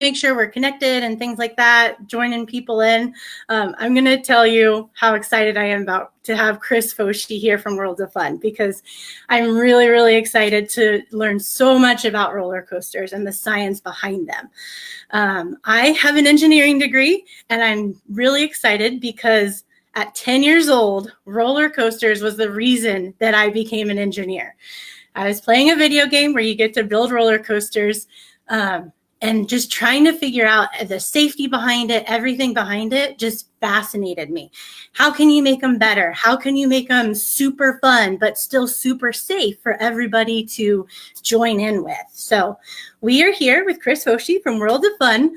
make sure we're connected and things like that, joining people in. I'm going to tell you how excited I am about to have Chris Foshi here from Worlds of Fun, because I'm really, really excited to learn so much about roller coasters and the science behind them. I have an engineering degree, and I'm really excited because at 10 years old, roller coasters was the reason that I became an engineer. I was playing a video game where you get to build roller coasters, and just trying to figure out the safety behind it, everything behind it just fascinated me. How can you make them better? How can you make them super fun, but still super safe for everybody to join in with? So we are here with Chris Foshi from World of Fun,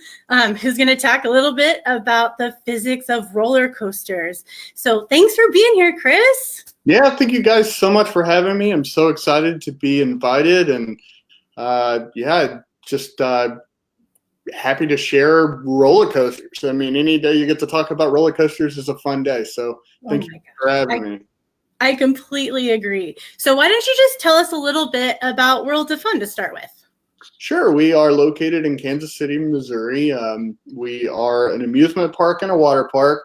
who's going to talk a little bit about the physics of roller coasters. So thanks for being here, Chris. Yeah, thank you guys so much for having me. I'm so excited to be invited, and just happy to share roller coasters. I mean, any day you get to talk about roller coasters is a fun day. So thank you for having me. I completely agree. So why don't you just tell us a little bit about Worlds of Fun to start with? Sure. We are located in Kansas City, Missouri. We are an amusement park and a water park,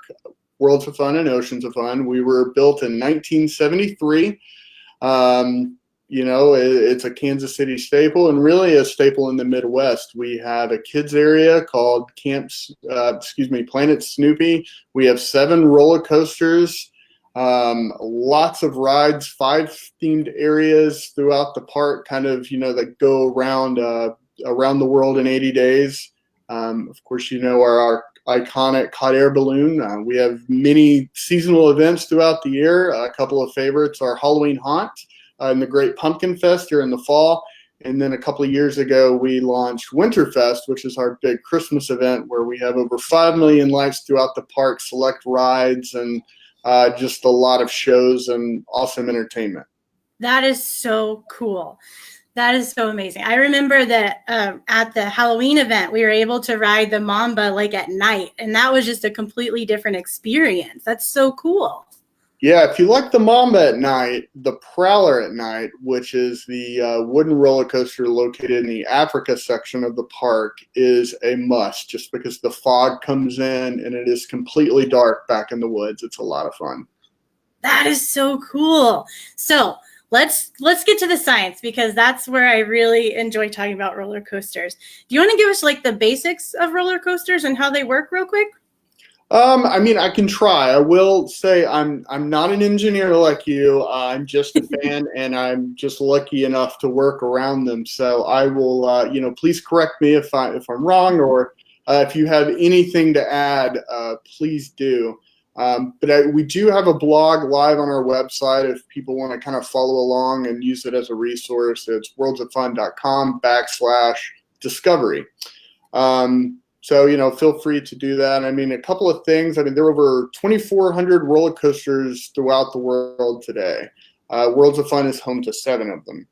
Worlds of Fun and Oceans of Fun. We were built in 1973. It's a Kansas City staple, and really a staple in the Midwest. We have a kids area called Planet Snoopy. We have 7 roller coasters, lots of rides, 5 themed areas throughout the park, that go around the world in 80 days. Of course, our iconic hot air balloon. We have many seasonal events throughout the year. A couple of favorites are Halloween Haunt and the Great Pumpkin Fest here in the fall. And then a couple of years ago, we launched Winterfest, which is our big Christmas event where we have over 5 million lights throughout the park, select rides, and just a lot of shows and awesome entertainment. That is so cool. That is so amazing. I remember that at the Halloween event, we were able to ride the Mamba at night, and that was just a completely different experience. That's so cool. Yeah, if you like the Mamba at night, the Prowler at night, which is the wooden roller coaster located in the Africa section of the park, is a must, just because the fog comes in and it is completely dark back in the woods. It's a lot of fun. That is so cool. So let's get to the science, because that's where I really enjoy talking about roller coasters. Do you want to give us the basics of roller coasters and how they work real quick? I can try. I will say I'm not an engineer like you. I'm just a fan, and I'm just lucky enough to work around them. So I will, please correct me if I'm wrong, or if you have anything to add, please do. We do have a blog live on our website if people want to kind of follow along and use it as a resource. It's worldsoffun.com/discovery. So, feel free to do that. A couple of things. There are over 2,400 roller coasters throughout the world today. Worlds of Fun is home to 7 of them.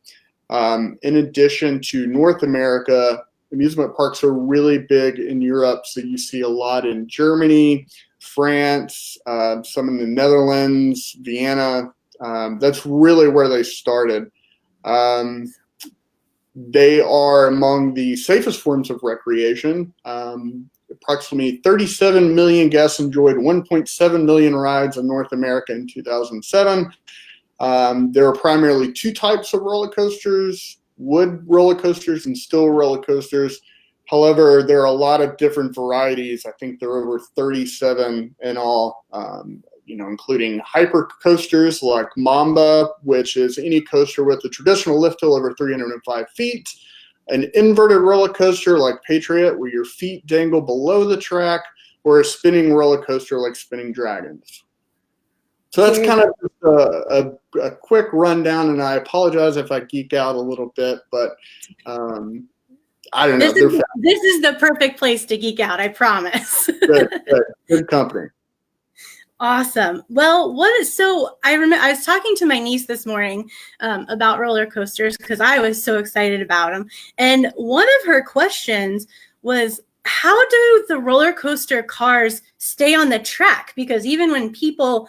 In addition to North America, amusement parks are really big in Europe. So you see a lot in Germany, France, some in the Netherlands, Vienna. That's really where they started. They are among the safest forms of recreation. Approximately 37 million guests enjoyed 1.7 million rides in North America in 2007. There are primarily 2 types of roller coasters, wood roller coasters and steel roller coasters. However, there are a lot of different varieties. I think there are over 37 in all, including hyper coasters like Mamba, which is any coaster with a traditional lift hill over 305 feet, an inverted roller coaster like Patriot, where your feet dangle below the track, or a spinning roller coaster like Spinning Dragons. So that's kind of a quick rundown, and I apologize if I geek out a little bit, but I don't know. This is the perfect place to geek out, I promise. Good company. Awesome. Well, I was talking to my niece this morning about roller coasters because I was so excited about them. And one of her questions was, how do the roller coaster cars stay on the track? Because even when people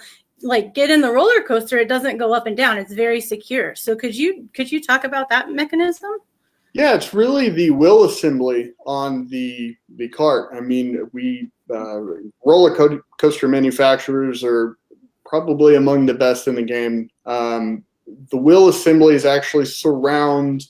get in the roller coaster, it doesn't go up and down. It's very secure. So could you talk about that mechanism? Yeah, it's really the wheel assembly on the cart. I mean, we coaster manufacturers are probably among the best in the game. The wheel assemblies actually surround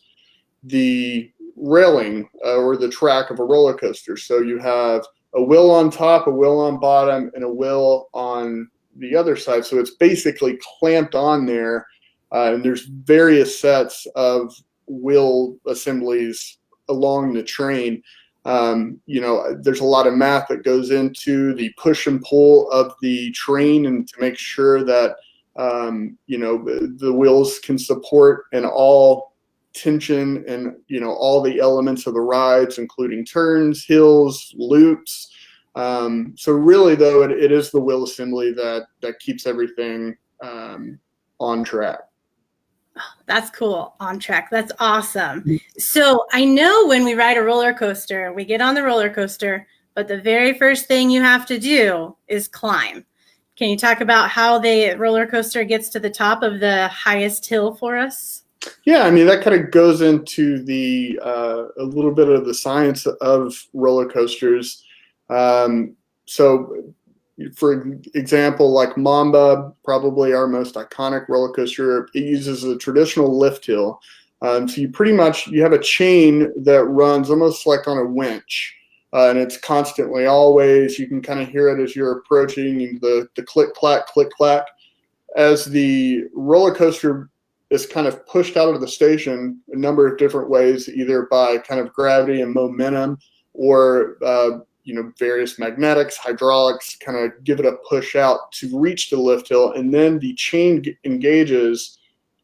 the railing or the track of a roller coaster. So you have a wheel on top, a wheel on bottom, and a wheel on the other side. So it's basically clamped on there, and there's various sets of wheel assemblies along the train. There's a lot of math that goes into the push and pull of the train, and to make sure that the wheels can support an all tension and all the elements of the rides, including turns, hills, loops. So really, though, it is the wheel assembly that keeps everything on track. That's cool. On track. That's awesome. So I know when we ride a roller coaster, we get on the roller coaster, but the very first thing you have to do is climb. Can you talk about how the roller coaster gets to the top of the highest hill for us? Yeah, I mean, that kind of goes into the a little bit of the science of roller coasters. So, for example, like Mamba, probably our most iconic roller coaster, it uses a traditional lift hill. So you have a chain that runs almost like on a winch, and it's constantly, always, you can kind of hear it as you're approaching, the click clack. As the roller coaster is kind of pushed out of the station a number of different ways, either by kind of gravity and momentum, or various magnetics, hydraulics, kind of give it a push out to reach the lift hill, and then the chain engages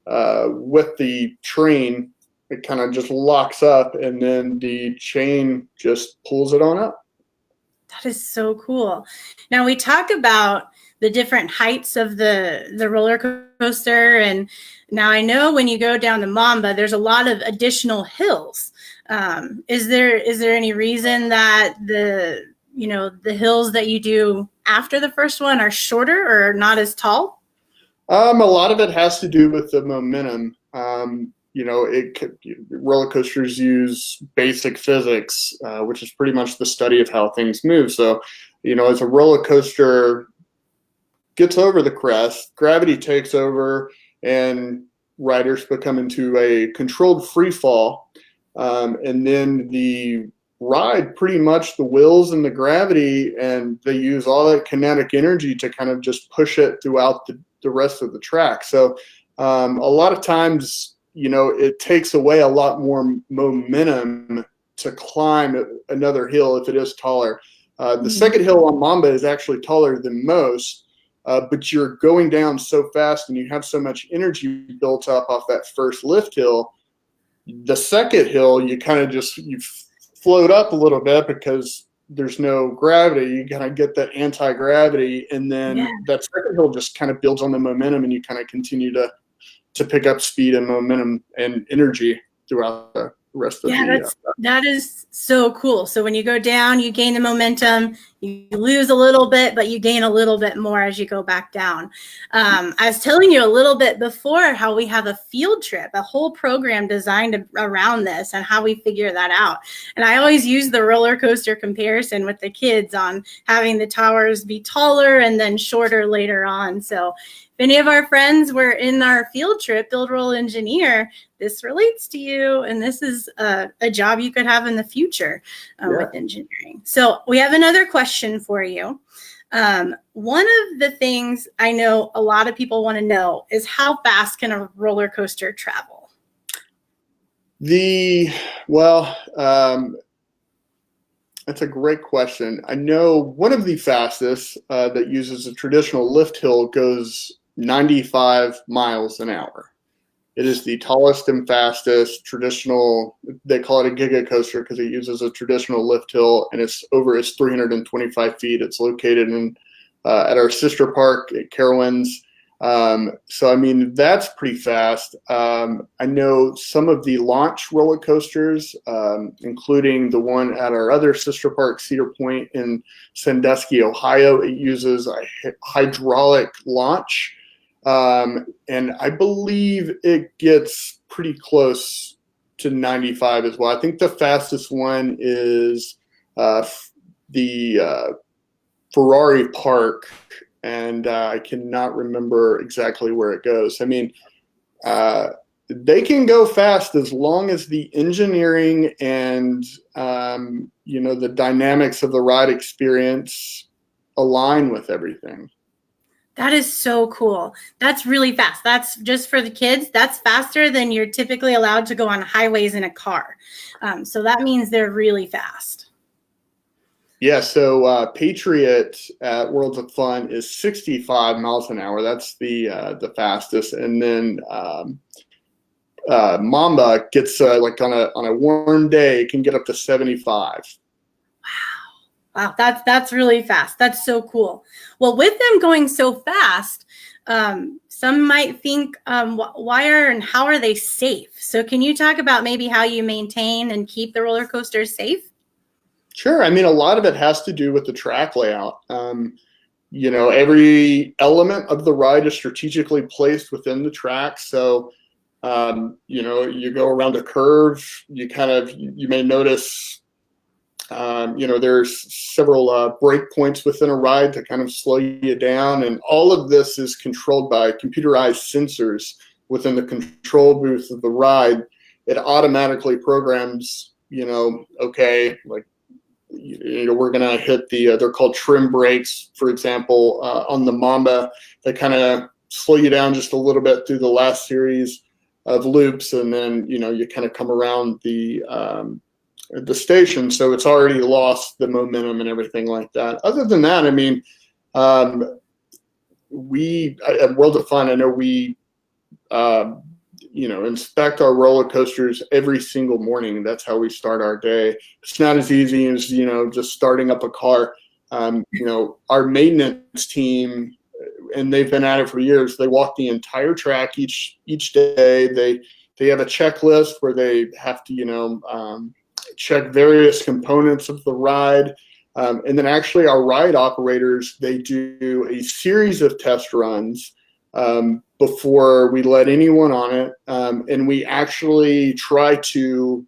with the train. It kind of just locks up, and then the chain just pulls it on up. That is so cool. Now we talk about the different heights of the roller coaster, and now I know when you go down the Mamba, there's a lot of additional hills. Is there any reason that the hills that you do after the first one are shorter or not as tall? A lot of it has to do with the momentum. Roller coasters use basic physics, which is pretty much the study of how things move. So, as a roller coaster gets over the crest, gravity takes over, and riders become into a controlled free fall. And then the ride, pretty much the wheels and the gravity, and they use all that kinetic energy to kind of just push it throughout the rest of the track. So a lot of times, it takes away a lot more momentum to climb another hill if it is taller. The second hill on Mamba is actually taller than most, but you're going down so fast and you have so much energy built up off that first lift hill. The second hill, you kind of you float up a little bit because there's no gravity. You kind of get that anti-gravity, and then that second hill just kind of builds on the momentum, and you kind of continue to pick up speed and momentum and energy throughout the rest of that is so cool. So when you go down, you gain the momentum, you lose a little bit, but you gain a little bit more as you go back down. I was telling you a little bit before how we have a field trip, a whole program designed around this and how we figure that out. And I always use the roller coaster comparison with the kids on having the towers be taller and then shorter later on. So if any of our friends were in our field trip, Build, Roll, Engineer, this relates to you, and this is a job you could have in the future with engineering. So we have another question for you. One of the things I know a lot of people want to know is how fast can a roller coaster travel? That's a great question. I know one of the fastest that uses a traditional lift hill goes 95 miles an hour. It is the tallest and fastest traditional, they call it a giga coaster because it uses a traditional lift hill, and it's 325 feet. It's located at our sister park at Carowinds. So, I mean, that's pretty fast. I know some of the launch roller coasters, including the one at our other sister park, Cedar Point in Sandusky, Ohio, it uses a hydraulic launch. And I believe it gets pretty close to 95 as well. I think the fastest one is the Ferrari Park, and I cannot remember exactly where it goes. I mean, they can go fast as long as the engineering and the dynamics of the ride experience align with everything. That is so cool. That's really fast. That's just for the kids. That's faster than you're typically allowed to go on highways in a car. So that means they're really fast. Yeah, so Patriot at Worlds of Fun is 65 miles an hour. That's the fastest. And then Mamba gets like on a warm day, it can get up to 75. Wow, that's really fast. That's so cool. Well, with them going so fast, some might think, why and how are they safe? So can you talk about maybe how you maintain and keep the roller coasters safe? Sure. I mean, a lot of it has to do with the track layout. Every element of the ride is strategically placed within the track. So, you go around a curve, you may notice there's several break points within a ride to kind of slow you down. And all of this is controlled by computerized sensors within the control booth of the ride. It automatically programs, okay, like, we're going to hit they're called trim brakes, for example, on the Mamba, that kind of slow you down just a little bit through the last series of loops. And then, you kind of come around the station, so it's already lost the momentum and everything like that. Other than that, I mean, we at World of Fun, I know we inspect our roller coasters every single morning. That's how we start our day. It's not as easy as just starting up a car. Our maintenance team, and they've been at it for years, they walk the entire track each day. They have a checklist where they have to check various components of the ride. And then actually our ride operators, they do a series of test runs before we let anyone on it. And we actually try to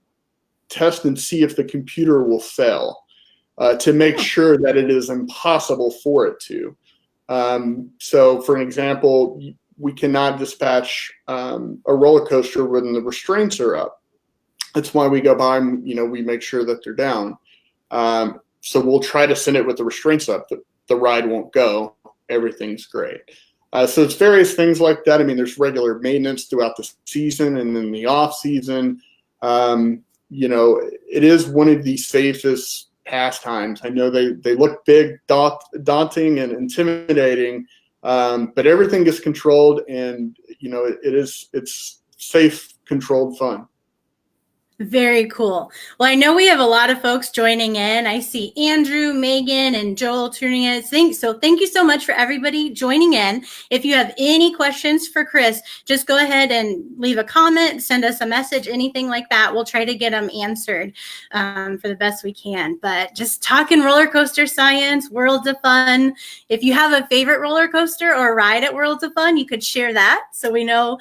test and see if the computer will fail to make sure that it is impossible for it to. So for an example, we cannot dispatch a roller coaster when the restraints are up. That's why we go by and, we make sure that they're down. So we'll try to send it with the restraints up. The ride won't go. Everything's great. So it's various things like that. I mean, there's regular maintenance throughout the season and then the off season. It is one of the safest pastimes. I know they look big, daunting, and intimidating, but everything is controlled, and it's safe, controlled fun. Very cool. Well, I know we have a lot of folks joining in. I see Andrew, Megan, and Joel tuning in. So thank you so much for everybody joining in. If you have any questions for Chris, just go ahead and leave a comment, send us a message, anything like that. We'll try to get them answered for the best we can. But just talking roller coaster science, Worlds of Fun. If you have a favorite roller coaster or ride at Worlds of Fun, you could share that so we know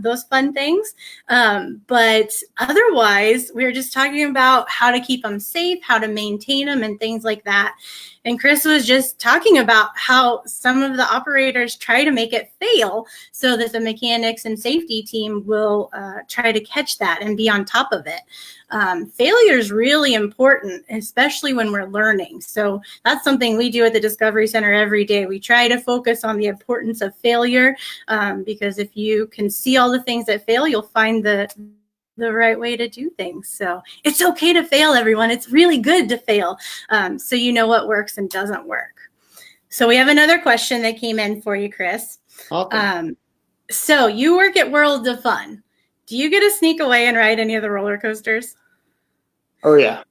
those fun things. But otherwise, we were just talking about how to keep them safe, how to maintain them, and things like that. And Chris was just talking about how some of the operators try to make it fail so that the mechanics and safety team will try to catch that and be on top of it. Failure is really important, especially when we're learning. So that's something we do at the Discovery Center every day. We try to focus on the importance of failure because if you can see all the things that fail, you'll find the right way to do things. So it's okay to fail, everyone. It's really good to fail. So you know what works and doesn't work. So we have another question that came in for you, Chris. Okay. So you work at Worlds of Fun. Do you get to sneak away and ride any of the roller coasters? Oh, yeah.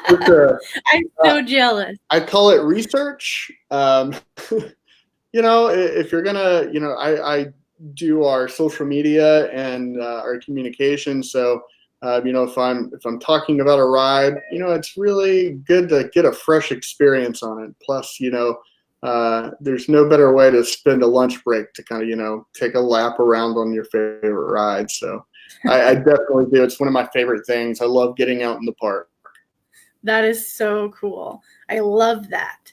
I'm so jealous. I call it research. If you're going to, I do our social media and our communication. So, if I'm talking about a ride, it's really good to get a fresh experience on it. Plus, there's no better way to spend a lunch break to kind of, take a lap around on your favorite ride. So I definitely do. It's one of my favorite things. I love getting out in the park. That is so cool. I love that.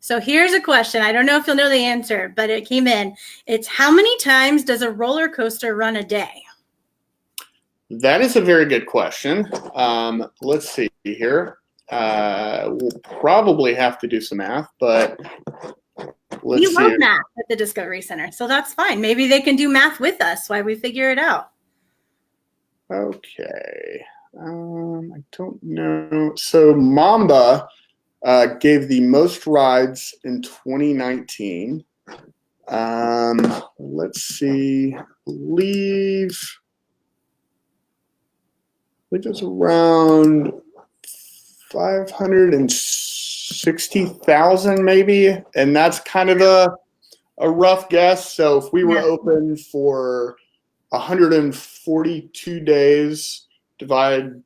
So here's a question. I don't know if you'll know the answer, but it came in. It's how many times does a roller coaster run a day? That is a very good question. Let's see here. We'll probably have to do some math, but let's see. We love math at the Discovery Center, so that's fine. Maybe they can do math with us while we figure it out. Okay. I don't know. So Mamba gave the most rides in 2019. Let's see. I believe it was around 560,000 maybe, and that's kind of a rough guess. So if we were open for 142 days, divide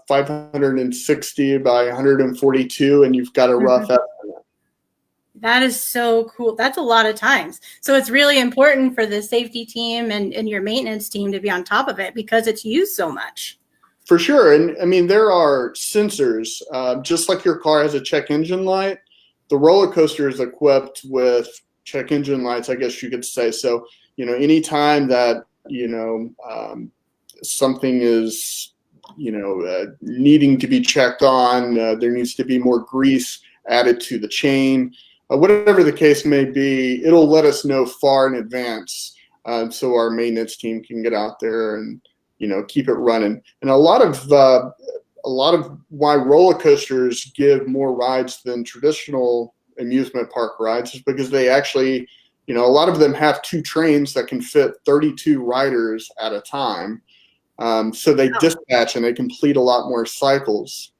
560 by 142, and you've got a rough estimate. That is so cool. That's a lot of times. So it's really important for the safety team and your maintenance team to be on top of it because it's used so much. For sure. And I mean, there are sensors, just like your car has a check engine light, the roller coaster is equipped with check engine lights, I guess you could say. So, anytime that, something is, needing to be checked on, there needs to be more grease added to the chain, whatever the case may be, it'll let us know far in advance. So our maintenance team can get out there and, keep it running. And a lot of why roller coasters give more rides than traditional amusement park rides is because they actually, a lot of them have two trains that can fit 32 riders at a time. So they dispatch and they complete a lot more cycles.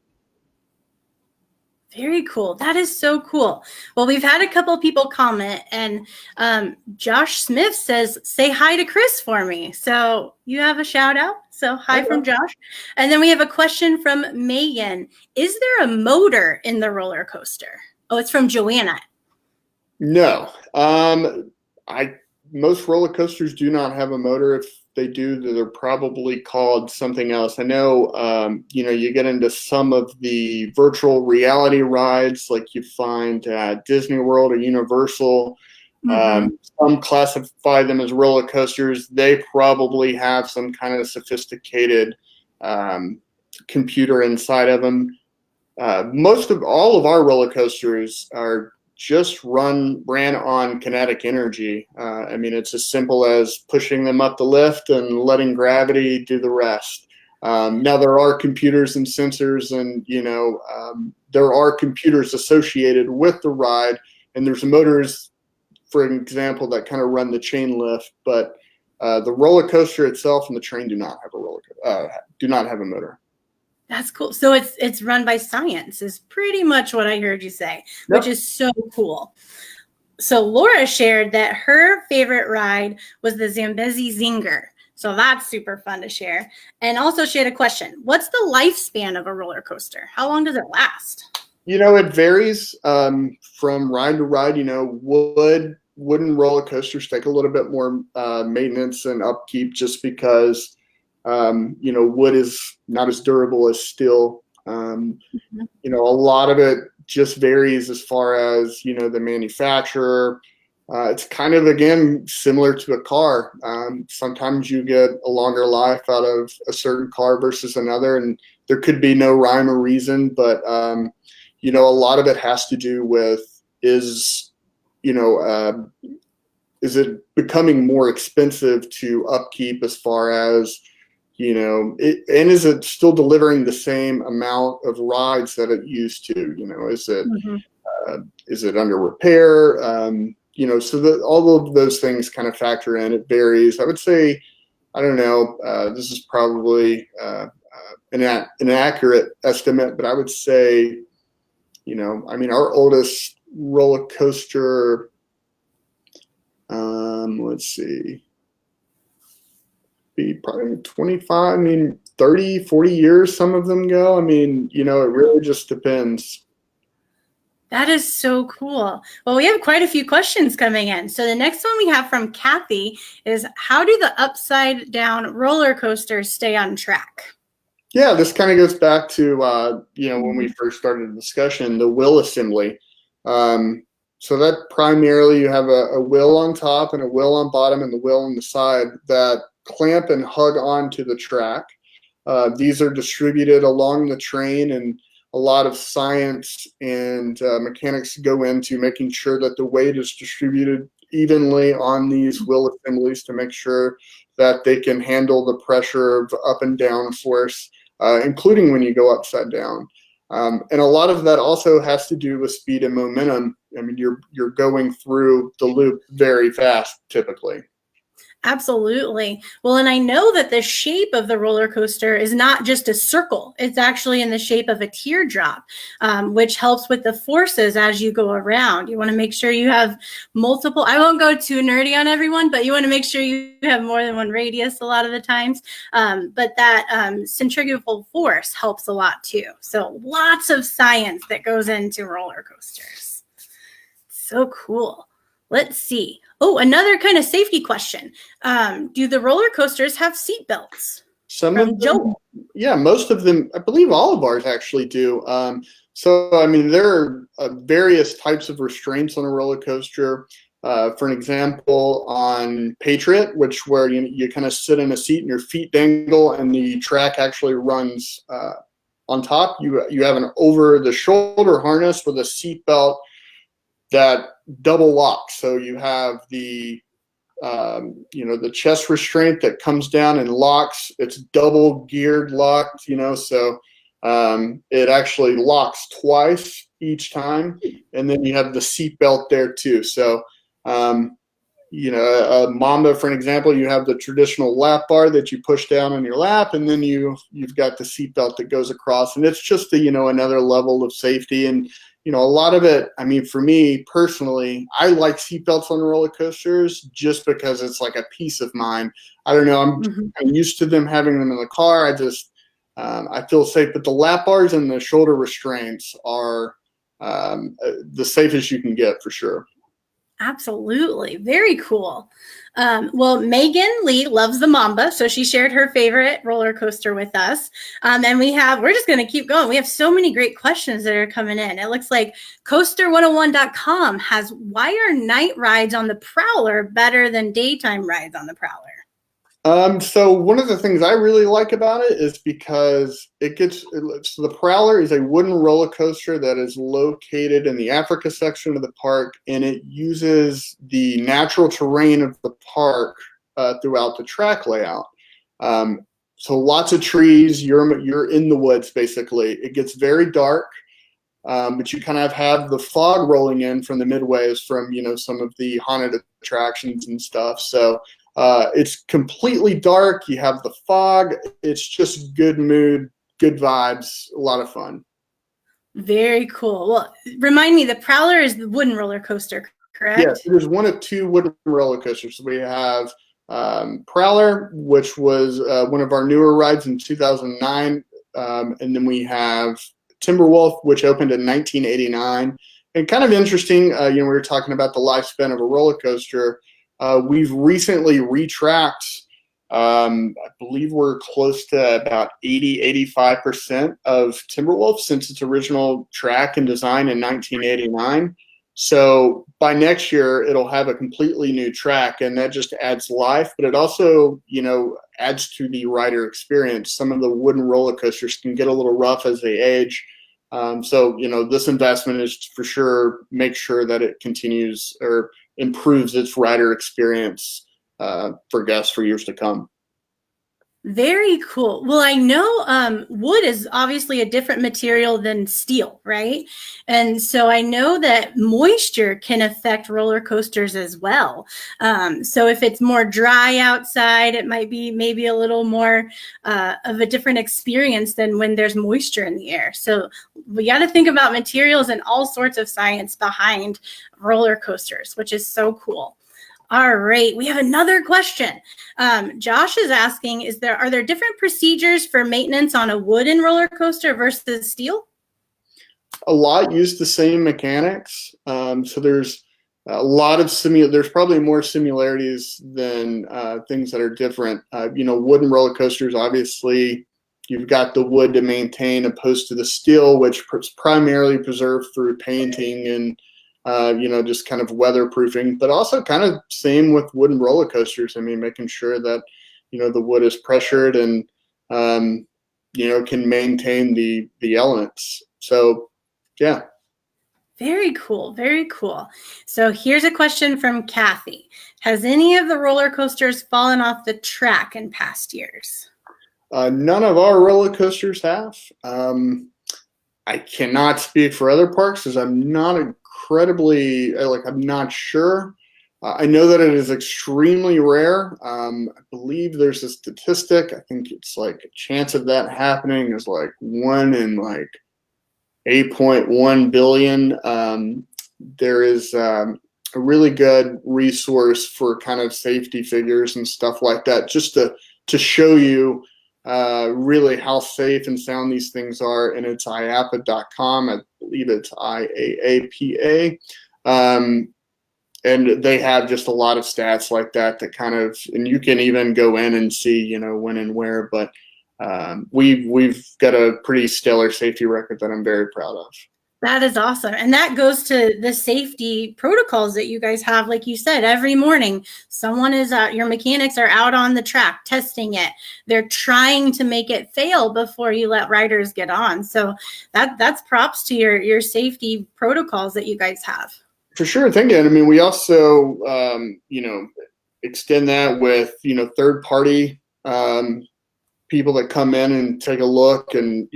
Very cool. That is so cool. Well, we've had a couple people comment, and Josh Smith says, say hi to Chris for me. So you have a shout out. So hi from Josh. And then we have a question from Megan. Is there a motor in the roller coaster? Oh, it's from Joanna. No. Most roller coasters do not have a motor. If they do, they're probably called something else. I know, you get into some of the virtual reality rides like you find at Disney World or Universal. Some classify them as roller coasters. They probably have some kind of sophisticated computer inside of them. All of our roller coasters are just ran on kinetic energy. I mean, it's as simple as pushing them up the lift and letting gravity do the rest. Now there are computers and sensors, and there are computers associated with the ride, and there's motors, for example, that kind of run the chain lift. But the roller coaster itself and the train do not have a motor. That's cool. So it's run by science is pretty much what I heard you say, which is so cool. So Laura shared that her favorite ride was the Zambezi Zinger. So that's super fun to share. And also she had a question. What's the lifespan of a roller coaster? How long does it last? It varies from ride to ride. Wooden roller coasters take a little bit more maintenance and upkeep just because wood is not as durable as steel. A lot of it just varies as far as, the manufacturer. It's kind of, again, similar to a car. Sometimes you get a longer life out of a certain car versus another, and there could be no rhyme or reason, but, a lot of it has to do with is it becoming more expensive to upkeep as far as, and is it still delivering the same amount of rides that it used to? Is it under repair? So all of those things kind of factor in. It varies. I would say, I don't know. This is probably an inaccurate estimate, but I would say, our oldest roller coaster. Let's see. Be probably 25, 30, 40 years some of them go. It really just depends. That is so cool. Well, we have quite a few questions coming in. So the next one we have from Kathy is, how do the upside down roller coasters stay on track? Yeah, this kind of goes back to when we first started the discussion, the wheel assembly. So that primarily you have a wheel on top and a wheel on bottom and the wheel on the side that clamp and hug onto the track. These are distributed along the train, and a lot of science and mechanics go into making sure that the weight is distributed evenly on these wheel assemblies to make sure that they can handle the pressure of up and down force, including when you go upside down. And a lot of that also has to do with speed and momentum. I mean, you're going through the loop very fast typically. Absolutely. Well, and I know that the shape of the roller coaster is not just a circle. It's actually in the shape of a teardrop, which helps with the forces as you go around. You want to make sure you have multiple, I won't go too nerdy on everyone, but you want to make sure you have more than one radius a lot of the times. But that centrifugal force helps a lot too. So lots of science that goes into roller coasters. So cool. Let's see. Oh, another kind of safety question. Do the roller coasters have seat belts? Some of them, yeah, most of them, I believe all of ours actually do. So, I mean, there are various types of restraints on a roller coaster. For an example, on Patriot, where you kind of sit in a seat and your feet dangle and the track actually runs on top. You have an over-the-shoulder harness with a seat belt that double locks. So you have the the chest restraint that comes down and locks. It's double geared locked, so it actually locks twice each time. And then you have the seat belt there too. So, a Mamba, for an example, you have the traditional lap bar that you push down on your lap, and then you've got the seat belt that goes across. And it's just another level of safety. And a lot of it, I mean, for me personally, I like seatbelts on roller coasters just because it's like a peace of mind. I don't know. I'm used to having them in the car. I feel safe. But the lap bars and the shoulder restraints are the safest you can get for sure. Absolutely. Very cool. Well, Megan Lee loves the Mamba, so she shared her favorite roller coaster with us. And we're just going to keep going. We have so many great questions that are coming in. It looks like coaster101.com has, why are night rides on the Prowler better than daytime rides on the Prowler? So one of the things I really like about it is because so the Prowler is a wooden roller coaster that is located in the Africa section of the park, and it uses the natural terrain of the park throughout the track layout. So lots of trees, you're in the woods basically. It gets very dark, but you kind of have the fog rolling in from the midways from some of the haunted attractions and stuff. So it's completely dark. You have the fog. It's just good mood, good vibes, a lot of fun. Very cool. Well, remind me, the Prowler is the wooden roller coaster, correct? Yes, there's one of two wooden roller coasters. We have Prowler, which was one of our newer rides in 2009, and then we have Timberwolf, which opened in 1989. And kind of interesting, we were talking about the lifespan of a roller coaster. We've recently retracked, I believe we're close to about 85% of Timberwolf since its original track and design in 1989. So by next year, it'll have a completely new track, and that just adds life. But it also, adds to the rider experience. Some of the wooden roller coasters can get a little rough as they age. So this investment is for sure make sure that it continues or improves its rider experience for guests for years to come. Very cool. Well, I know wood is obviously a different material than steel, right? And so I know that moisture can affect roller coasters as well. So if it's more dry outside, it might be maybe a little more of a different experience than when there's moisture in the air. So we got to think about materials and all sorts of science behind roller coasters, which is so cool. All right, we have another question. Josh is asking, are there different procedures for maintenance on a wooden roller coaster versus steel? a lot use the same mechanics. So there's a lot of there's probably more similarities than things that are different. Wooden roller coasters, obviously, you've got the wood to maintain opposed to the steel, which is primarily preserved through painting and, just kind of weatherproofing, but also kind of same with wooden roller coasters. I mean, making sure that, the wood is pressured and, can maintain the elements. So, yeah. Very cool. Very cool. So here's a question from Kathy. Has any of the roller coasters fallen off the track in past years? None of our roller coasters have. I cannot speak for other parks because I'm not incredibly, I'm not sure. I know that it is extremely rare. I believe there's a statistic. I think it's like a chance of that happening is like 1 in like 8.1 billion. There is a really good resource for kind of safety figures and stuff like that, just to show you really how safe and sound these things are. And it's IAAPA.com. I believe it's IAAPA. And they have just a lot of stats like that kind of, and you can even go in and see, when and where, but we've got a pretty stellar safety record that I'm very proud of. That is awesome. And that goes to the safety protocols that you guys have. Like you said, every morning, someone is out, your mechanics are out on the track testing it. They're trying to make it fail before you let riders get on. So that's props to your safety protocols that you guys have. For sure. Thank you. And I mean, we also, extend that with, third party people that come in and take a look and,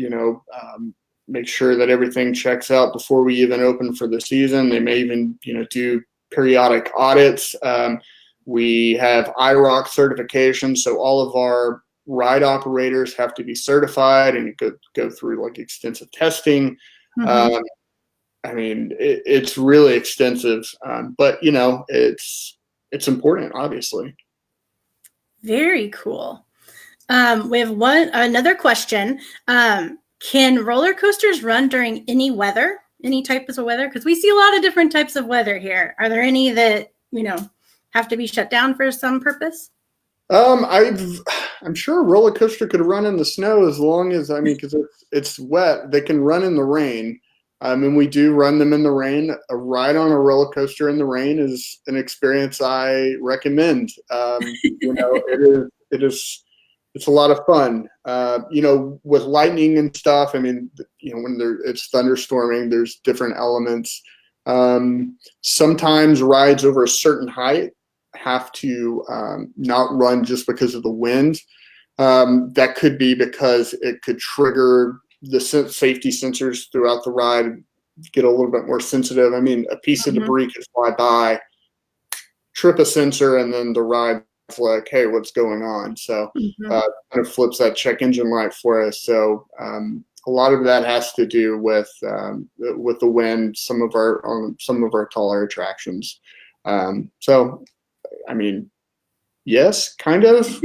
make sure that everything checks out before we even open for the season. They may even, do periodic audits. We have IROC certification. So all of our ride operators have to be certified and go through like extensive testing. Mm-hmm. I mean, it's really extensive, but it's important, obviously. Very cool. We have another question. Can roller coasters run during any weather, any types of weather? Because we see a lot of different types of weather here. Are there any that, have to be shut down for some purpose? I'm sure a roller coaster could run in the snow as long as, because it's wet, they can run in the rain. And we do run them in the rain. A ride on a roller coaster in the rain is an experience I recommend. It's a lot of fun. With lightning and stuff. When it's thunderstorming, there's different elements. Sometimes rides over a certain height have to not run just because of the wind. That could be because it could trigger the safety sensors throughout the ride, get a little bit more sensitive. A piece of debris could fly by, trip a sensor, and then the ride's like, hey, what's going on? So kind of flips that check engine light for us. So a lot of that has to do with the wind, some of our taller attractions. Yes, kind of.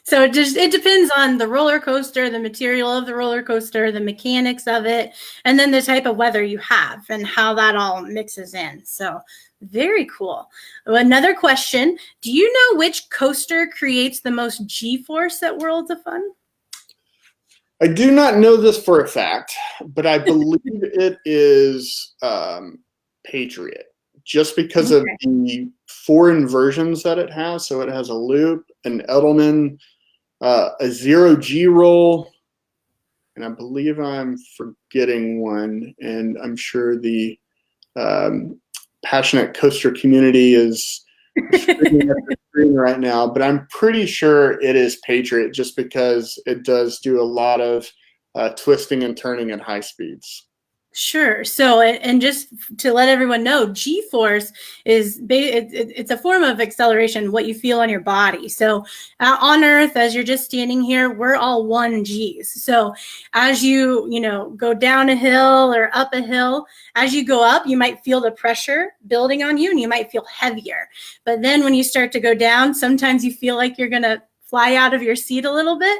So it depends on the roller coaster, the material of the roller coaster, the mechanics of it, and then the type of weather you have and how that all mixes in. So very cool. Another question. Do you know which coaster creates the most G-force at Worlds of Fun? I do not know this for a fact, but I believe it is Patriot, just because of the 4 inversions that it has. So it has a loop, an Edelman, a 0G roll, and I believe I'm forgetting one, and I'm sure the passionate coaster community is screaming at the screen right now, but I'm pretty sure it is Patriot, just because it does do a lot of twisting and turning at high speeds. Sure. So, and just to let everyone know, G-force is it's a form of acceleration, what you feel on your body. So on Earth, as you're just standing here, we're all 1 G's. So as you go down a hill or up a hill, as you go up, you might feel the pressure building on you and you might feel heavier. But then when you start to go down, sometimes you feel like you're going to fly out of your seat a little bit,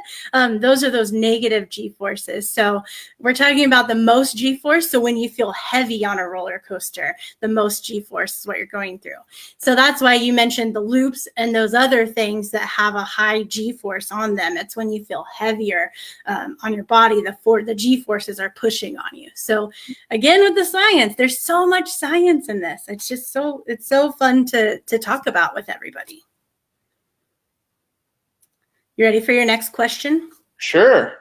those are those negative G-forces. So we're talking about the most G-force. So when you feel heavy on a roller coaster, the most G-force is what you're going through. So that's why you mentioned the loops and those other things that have a high G-force on them. It's when you feel heavier on your body, the G-forces are pushing on you. So again, with the science, there's so much science in this. It's just it's so fun to talk about with everybody. You ready for your next question? Sure.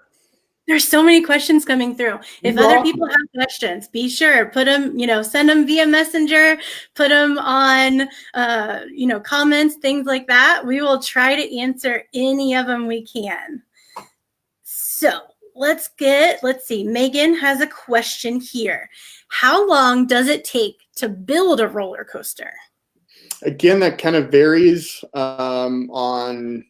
There's so many questions coming through. If other people have questions, be sure, put them, send them via Messenger, put them on, comments, things like that. We will try to answer any of them we can. So let's see. Megan has a question here. How long does it take to build a roller coaster? Again, that kind of varies on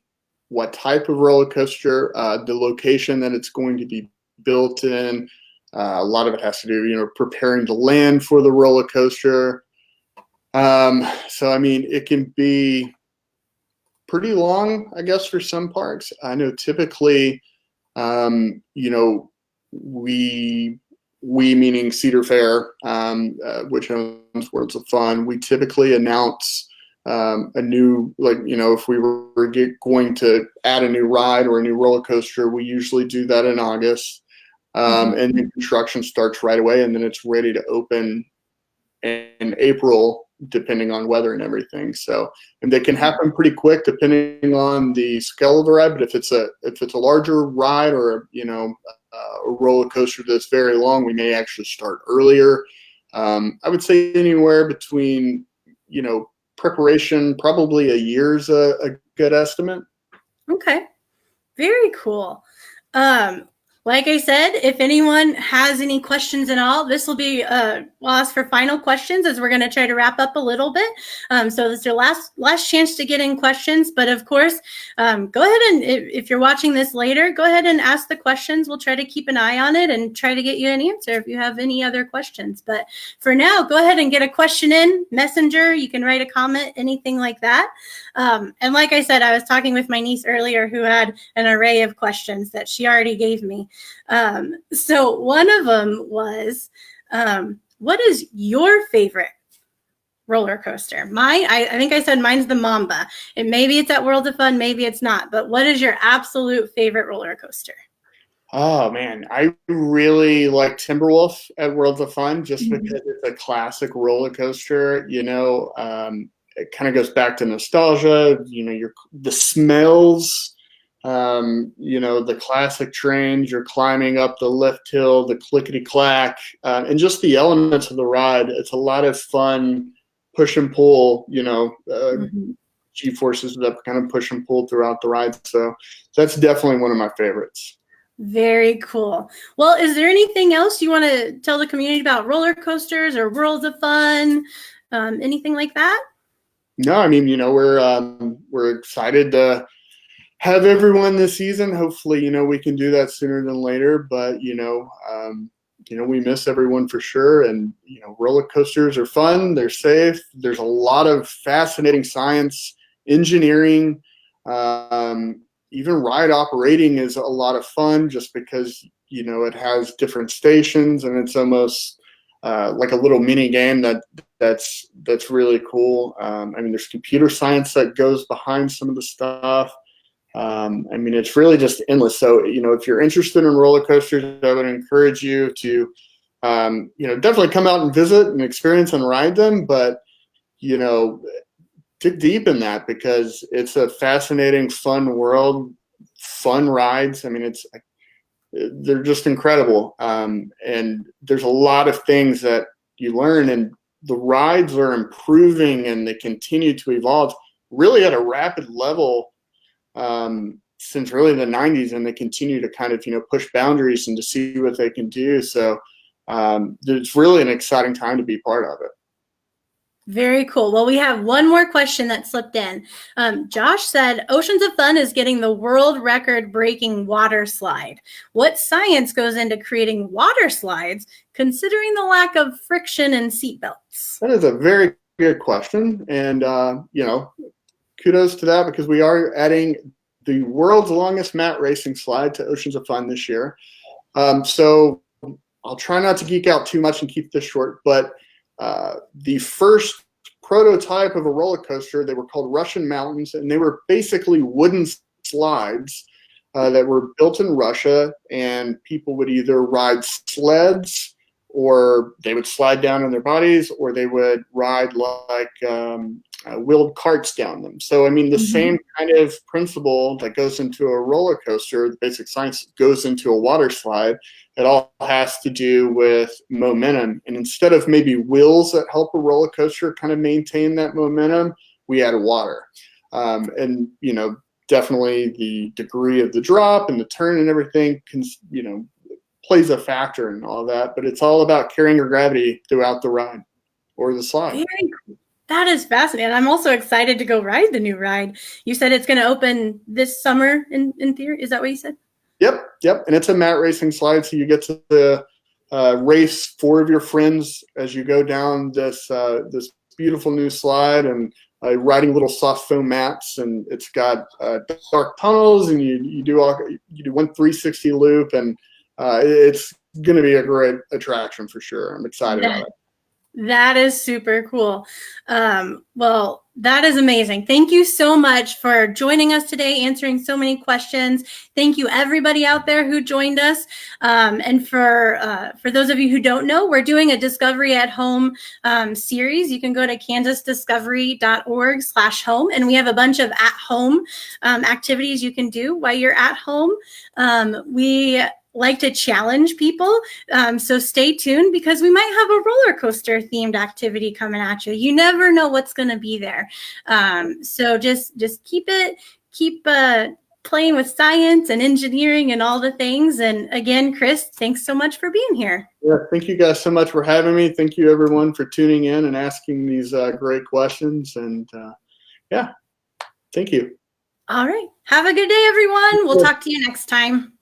what type of roller coaster, the location that it's going to be built in. A lot of it has to do, preparing the land for the roller coaster. So, I mean, it can be pretty long, I guess, for some parks. I know typically, we meaning Cedar Fair, which owns Worlds of Fun, we typically announce a new, if we were going to add a new ride or a new roller coaster, we usually do that in August. And the construction starts right away, and then it's ready to open in April, depending on weather and everything. So, and they can happen pretty quick depending on the scale of the ride. But if it's a larger ride or a roller coaster that's very long, we may actually start earlier. I would say anywhere between preparation, probably a year's a good estimate. Okay, very cool. Like I said, if anyone has any questions at all, this will be we'll ask for final questions as we're going to try to wrap up a little bit. So this is your last chance to get in questions. But of course, go ahead and if you're watching this later, go ahead and ask the questions. We'll try to keep an eye on it and try to get you an answer if you have any other questions. But for now, go ahead and get a question in Messenger. You can write a comment, anything like that. And like I said, I was talking with my niece earlier who had an array of questions that she already gave me. So one of them was, what is your favorite roller coaster? Mine, I think I said mine's the Mamba. And maybe it's at World of Fun, maybe it's not. But what is your absolute favorite roller coaster? Oh man, I really like Timberwolf at World of Fun just because it's a classic roller coaster. It kind of goes back to nostalgia. The smells. The classic trains, you're climbing up the lift hill, the clickety-clack, and just the elements of the ride. It's a lot of fun, push and pull, G-forces that kind of push and pull throughout the ride. So that's definitely one of my favorites. Very cool. Well, is there anything else you want to tell the community about roller coasters or Worlds of Fun, anything like that? No, I mean, we're excited to have everyone this season. Hopefully, we can do that sooner than later, but we miss everyone for sure. And roller coasters are fun, they're safe, there's a lot of fascinating science, engineering, even ride operating is a lot of fun just because it has different stations and it's almost like a little mini game that's really cool. There's computer science that goes behind some of the stuff. It's really just endless. So, if you're interested in roller coasters, I would encourage you to, definitely come out and visit and experience and ride them. But, dig deep in that because it's a fascinating, fun world, fun rides. They're just incredible. And there's a lot of things that you learn, and the rides are improving and they continue to evolve really at a rapid level. Since really the 90s, and they continue to kind of push boundaries and to see what they can do. So it's really an exciting time to be part of it. Very cool. Well, we have one more question that slipped in. Josh said, Oceans of Fun is getting the world record breaking water slide. What science goes into creating water slides, considering the lack of friction and seatbelts? That is a very good question. And, kudos to that because we are adding the world's longest mat racing slide to Oceans of Fun this year. So I'll try not to geek out too much and keep this short, but the first prototype of a roller coaster, they were called Russian Mountains, and they were basically wooden slides that were built in Russia, and people would either ride sleds, or they would slide down on their bodies, or they would ride like wheeled carts down them. So, I mean, the same kind of principle that goes into a roller coaster, the basic science goes into a water slide. It all has to do with momentum. And instead of maybe wheels that help a roller coaster kind of maintain that momentum, we add water. And, you know, definitely the degree of the drop and the turn and everything can, you know, plays a factor in all that, but it's all about carrying your gravity throughout the ride or the slide. Very cool. That is fascinating. I'm also excited to go ride the new ride. You said it's going to open this summer in theory. Is that what you said? Yep. And it's a mat racing slide, so you get to race 4 of your friends as you go down this this beautiful new slide, and riding little soft foam mats, and it's got dark tunnels, and you do one 360 loop, and it's going to be a great attraction for sure. I'm excited about it. That is super cool. Well, that is amazing. Thank you so much for joining us today, answering so many questions. Thank you, everybody out there who joined us. And for those of you who don't know, we're doing a Discovery at Home series. You can go to kansasdiscovery.org/home, and we have a bunch of at-home activities you can do while you're at home. We like to challenge people. So stay tuned, because we might have a roller coaster themed activity coming at you. You never know what's going to be there. So just keep playing with science and engineering and all the things. And again, Chris, thanks so much for being here. Yeah, thank you guys so much for having me. Thank you everyone for tuning in and asking these great questions. And yeah, thank you. All right. Have a good day, everyone. We'll talk to you next time.